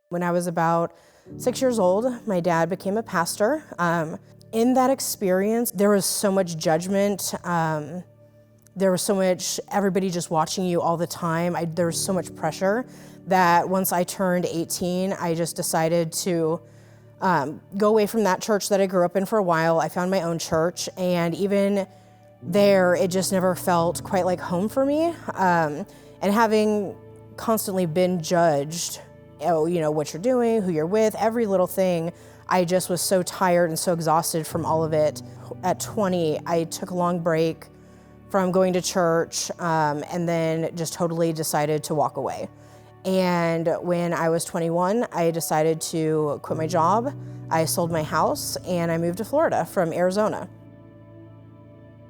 When I was about 6 years old, my dad became a pastor. In that experience, there was so much judgment. There was so much, everybody just watching you all the time. There was so much pressure that once I turned 18, I just decided to go away from that church that I grew up in for a while. I found my own church, and even there, it just never felt quite like home for me. And having constantly been judged, what you're doing, who you're with, every little thing, I just was so tired and so exhausted from all of it. At 20, I took a long break from going to church, and then just totally decided to walk away. And when I was 21, I decided to quit my job. I sold my house and I moved to Florida from Arizona.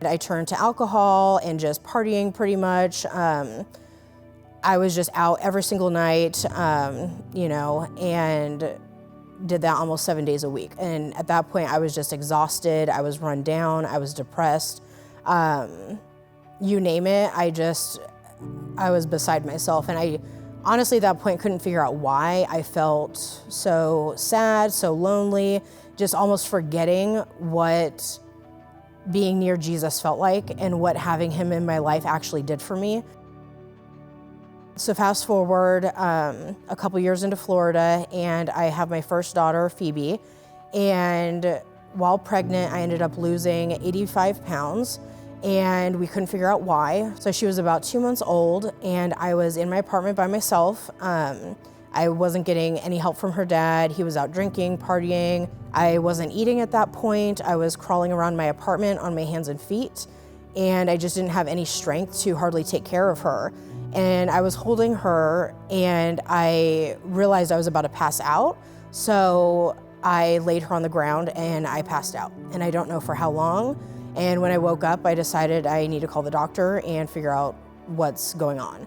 I turned to alcohol and just partying pretty much. I was just out every single night, and did that almost 7 days a week. And at that point, I was just exhausted. I was run down. I was depressed. You name it, I was beside myself. And I honestly, at that point, couldn't figure out why. I felt so sad, so lonely, just almost forgetting what being near Jesus felt like and what having him in my life actually did for me. So fast forward a couple years into Florida, and I have my first daughter, Phoebe. And while pregnant, I ended up losing 85 pounds, and we couldn't figure out why. So she was about 2 months old, and I was in my apartment by myself. I wasn't getting any help from her dad. He was out drinking, partying. I wasn't eating at that point. I was crawling around my apartment on my hands and feet, and I just didn't have any strength to hardly take care of her. And I was holding her, and I realized I was about to pass out. So I laid her on the ground and I passed out. And I don't know for how long. And when I woke up, I decided I need to call the doctor and figure out what's going on.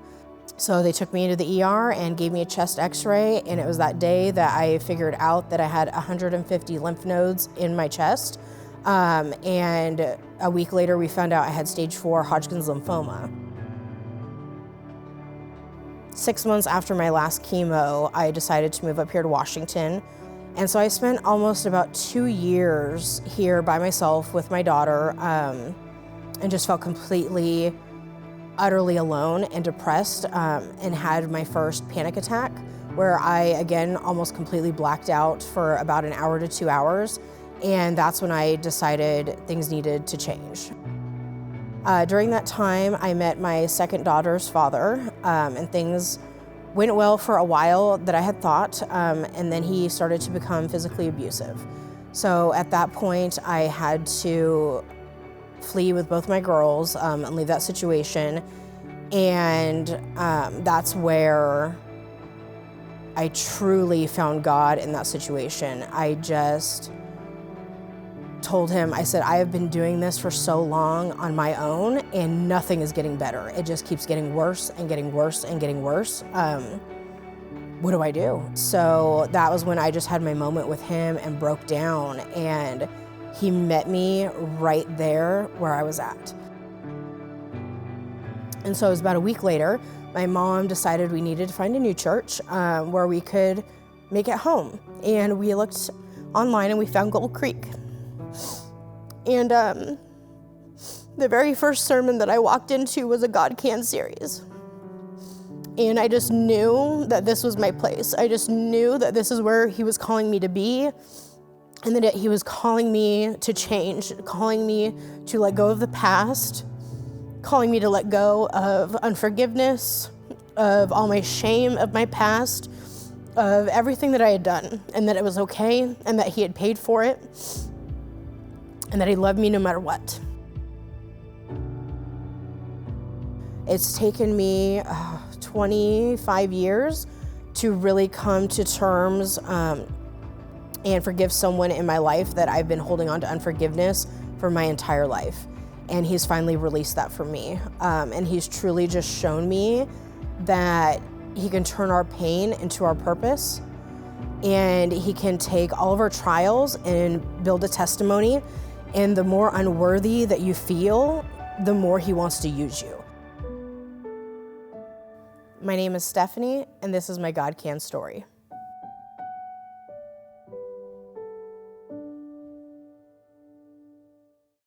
So they took me into the ER and gave me a chest x-ray. And it was that day that I figured out that I had 150 lymph nodes in my chest. And a week later, we found out I had stage 4 Hodgkin's lymphoma. 6 months after my last chemo, I decided to move up here to Washington. And so I spent almost about 2 years here by myself with my daughter, and just felt completely, utterly alone and depressed, and had my first panic attack where I, again, almost completely blacked out for about an hour to 2 hours. And that's when I decided things needed to change. During that time, I met my second daughter's father, and things went well for a while that I had thought, and then he started to become physically abusive. So at that point, I had to flee with both my girls and leave that situation. And that's where I truly found God in that situation. I just told him, I said, I have been doing this for so long on my own and nothing is getting better. It just keeps getting worse and getting worse and getting worse. What do I do? So that was when I just had my moment with him and broke down, and he met me right there where I was at. And so it was about a week later, my mom decided we needed to find a new church where we could make it home. And we looked online and we found Gold Creek. And the very first sermon that I walked into was a God Can series. And I just knew that this was my place. I just knew that this is where he was calling me to be, and that he was calling me to change, calling me to let go of the past, calling me to let go of unforgiveness, of all my shame of my past, of everything that I had done, and that it was okay, and that he had paid for it, and that he loved me no matter what. It's taken me 25 years to really come to terms and forgive someone in my life that I've been holding on to unforgiveness for my entire life. And he's finally released that for me. And he's truly just shown me that he can turn our pain into our purpose, and he can take all of our trials and build a testimony. And the more unworthy that you feel, the more he wants to use you. My name is Stephanie, and this is my God Can story.